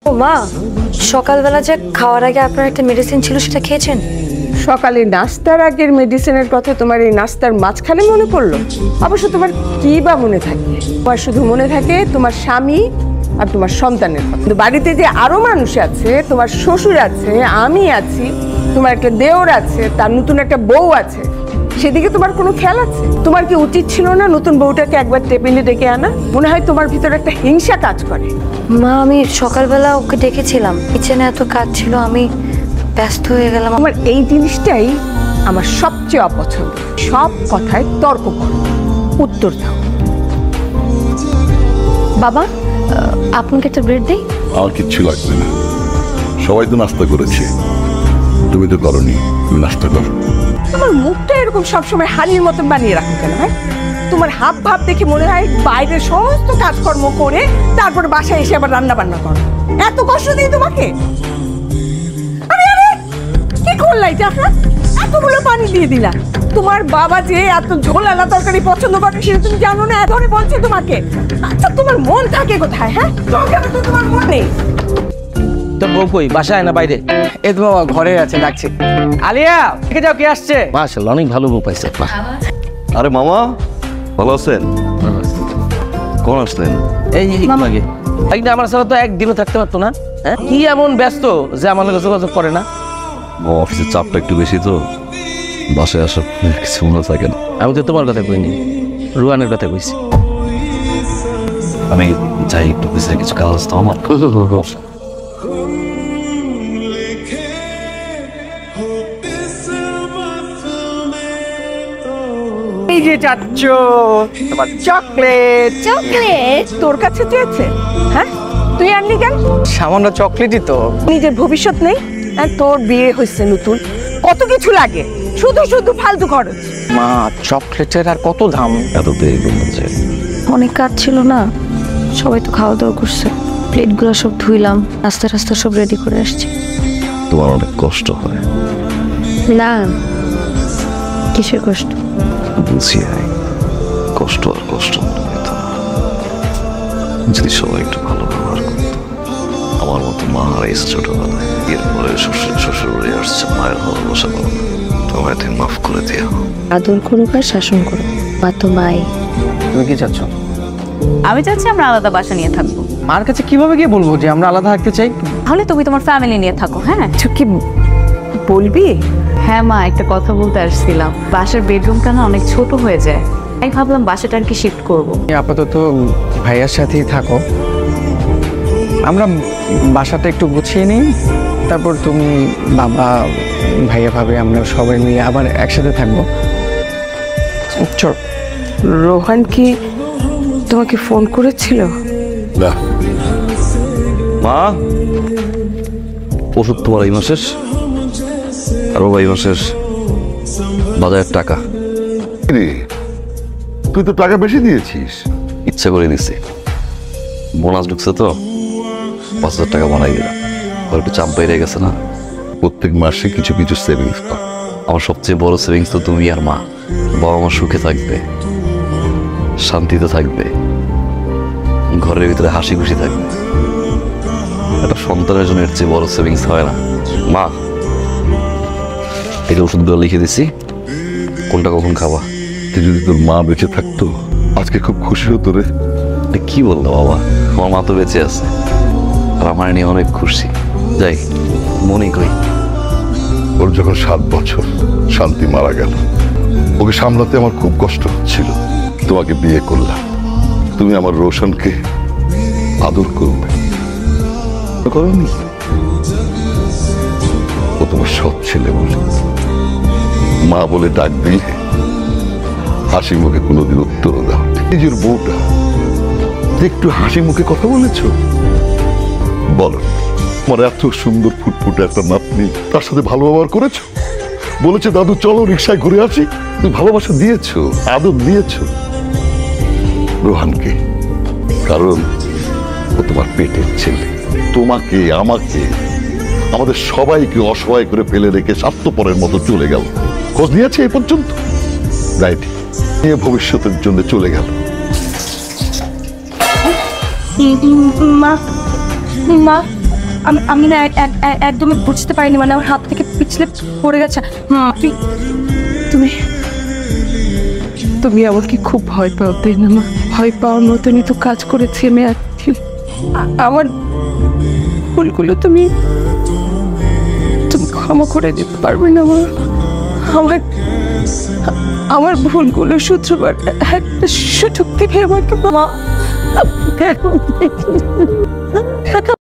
ও মা, সকালবেলা যে খাওয়ার আগে আপনার একটা মেডিসিন ছিল সেটা খেয়েছেন? সকালে নাস্তার আগের মেডিসিনের কথা তোমার এই নাস্তার মাঝখানে মনে পড়লো? অবশ্য তোমার কি বা মনে থাকে? তোমার শুধু মনে থাকে তোমার স্বামী আর তোমার সন্তানের কথা। কিন্তু বাড়িতে যে আরো মানুষ আছে, তোমার শ্বশুর আছে, আমি আছি, তোমার একটা দেওর আছে, তার নতুন একটা বউ আছে, সেদিকে তোমার কোনো খেয়াল আছে? তোমার কি উচিত ছিল না নতুন বউটাকে একবার টেবিলে ডেকে আনা? মনে হয় তোমার ভিতরে একটা হিংসা কাজ করে। মা, আমি সকালবেলা ওকে ডেকেছিলাম, কিচেনে এত কাজ ছিল, আমি ব্যস্ত হয়ে গেলাম। আমার এই জিনিসটাই আমার সবচেয়ে অপছন্দ। সব কথায় তর্ক করো, উত্তর দাও। বাবা, আপনাকে একটা ব্রেড দিই? আমার কিচ্ছু লাগবে না, সবাই তো নাস্তা করেছে, তুমি তো করনি, তুমি নাস্তা করো। তোমার মুখটা এরকম সবসময় হানির মতন বানিয়ে রাখো কেন? হ্যাঁ, তোমার হাব ভাব দেখে মনে হয় বাইরের সমস্ত কাজকর্ম করে তারপরে বাসায় এসে আবার রান্না বান্না করো। এত কষ্ট দিই তোমাকে? আরে আরে, কি করলাই এটা? এতগুলো পানি দিয়ে দিলা। তোমার বাবা যে এত ঝোলালা তরকারি পছন্দ করে সেটা তুমি জানো না? ধরে বলছি তোমাকে। আচ্ছা, তোমার মন থাকে কোথায়? হ্যাঁ, তো তোমার মন নেই। তোর বউ কই, বাসায় না বাইরে? এই তো বাবা ঘরে আছে, ডাকছে। আলিয়া, দেখে যাও কে আসছে। মাশাআল্লাহ, অনেক ভালো বউ পাইছে। আরে মামা, ভালো আছেন? কোন আসলেন? এই লাগে এইটা আমার সাথে তো একদিনও থাকতে পারতো না। হ্যাঁ, কি এমন ব্যস্ত যে আমার লগে যোগাযোগ করে না? অফিসের চাপটা একটু বেশি তো, বাসায় আসার কিছু মনে থাকে না। আমি তো তোমার কথা কইনি, রুয়ানের কথা কইছি। আমি যাই একটু অফিসে কিছু কাজ আসতো আমার। এই যে চাচ্ছ তোমার চকলেট। চকলেট তোর কাছে চেয়েছে? হ্যাঁ, তুই আনলি কেন? সামান্য চকলেটই তো। নিজের ভবিষ্যৎ নেই? আর তোর বিয়ে হয়েছে নতুন, কত কিছু লাগে, শুধু শুধু ফালতু খরচ। মা, চকলেটের আর কত দাম? এত দেরি করলাম যে। অনেক কাজ ছিল না, সবাই তো খাওয়া দাওয়া করছে, প্লেটগুলো সব ধুইলাম, নাস্তা টাস্তা সব রেডি করে আসছি। তোমার অনেক কষ্ট হয়। না, কিসের কষ্ট? বুঝি কষ্ট আর কষ্ট মনে হতো না যদি সবাই একটু ভালো ব্যবহার করতো। আমার মতো মা হারাইছে ছোটবেলায়, এরপরে শ্বশুর বাড়ি আসছে, মায়ের ভালোবাসা পাবো না। তোমায় তুমি মাফ করে দিও। আদর করুক আর শাসন করুক, মা তো মাই। তুমি কি চাচ্ছ? আমি চাচ্ছি আমরা আলাদা বাসা নিয়ে থাকবো। মার কাছে কিভাবে গিয়ে বলবো যে আমরা আলাদা থাকতে চাই? তাহলে তুমি তোমার ফ্যামিলি নিয়ে থাকো। হ্যাঁ কি বলবি? হ্যাঁ মা, একটা কথা বলতে আসছিলাম। বাসার বেডরুমটা না অনেক ছোট হয়ে যায়, তাই ভাবলাম বাসাটা আর কি শিফট করবো। আপাতত ভাইয়ার সাথেই থাকো, আমরা বাসাটা একটু গুছিয়ে নিই, তারপর তুমি, বাবা, ভাইয়া ভাবে আমরা সবাই মিলে আবার একসাথে থাকবো। চল। রোহান কি তোমাকে ফোন করেছিল? না। মা, ওষুধ তোমার এই মাসের আর ও এই মাসের বাজারের টাকা। তুই তো টাকা বেশি দিয়েছিস। ইচ্ছা করে দিছি, বোনাস ঢুকছে তো ৫,০০০ টাকা বানাই দিলাম। একটু চাপ বাইরে গেছে না? প্রত্যেক মাসে কিছু কিছু সেভিংস পাও। আমার সবচেয়ে বড় সেভিংস তো তুমি আর মা। বাবা মা সুখে থাকবে, শান্তিতে থাকবে, ঘরের ভিতরে হাসি খুশি থাকবে। একটা সন্তানের জন্য এর চেয়ে বড় সেভিংস হয় না। মা, এই ওষুধগুলো লিখে দিছি, কোনটা কখন খাবা? তুই যদি তোর মা বেঁচে থাকতো আজকে খুব খুশি হতো রে। কি বললো বাবা, আমার মা তো বেঁচে আছে আর আমার নিয়ে অনেক খুশি। যাই, মনে করি ওর যখন ৭ বছর শান্তি মারা গেল, ওকে সামলাতে আমার খুব কষ্ট হচ্ছিল। তোমাকে বিয়ে করলাম, তুমি আমার রোশনকে আদর করবে, করনি? ও তোমার সৎ ছেলে বলে, মা বলে ডাক দিলে হাসি মুখে কোনোদিন উত্তরও দাও। নিজের বউটা একটু হাসি মুখে কথা বলেছ? বলো, আমার এত সুন্দর ফুটফুটে একটা নাতনি, তার সাথে ভালো ব্যবহার করেছো? বলেছে দাদু চলো রিক্সায় ঘুরে আসি, তুমি ভালোবাসা দিয়েছো, আদর দিয়েছো রোহানকে, কারণ ও তোমার পেটের ছেলে। তোমাকে, আমাকে, আমাদের সবাইকে অসহায় করে ফেলে রেখে স্বার্থপরের মতো চলে গেল। খোঁজ নিয়েছে এই পর্যন্ত? রাইট, নিয়ে ভবিষ্যতের জন্য চলে গেল। মা, মা, আমি না একদমই বুঝতে পারিনি, মানে আমার হাত থেকে পিছলে পড়ে গেছে। তুমি তুমি আমাকে খুব ভয় পাও তাই না মা? ভয় পাওয়ার মতনই তো কাজ করেছি আমি। আমার ভুলগুলো তুমি ক্ষমা করে দিতে পারবে না মা? আমার ভুলগুলো শুধরবার একটা সুযোগ থেকে আমাকে মা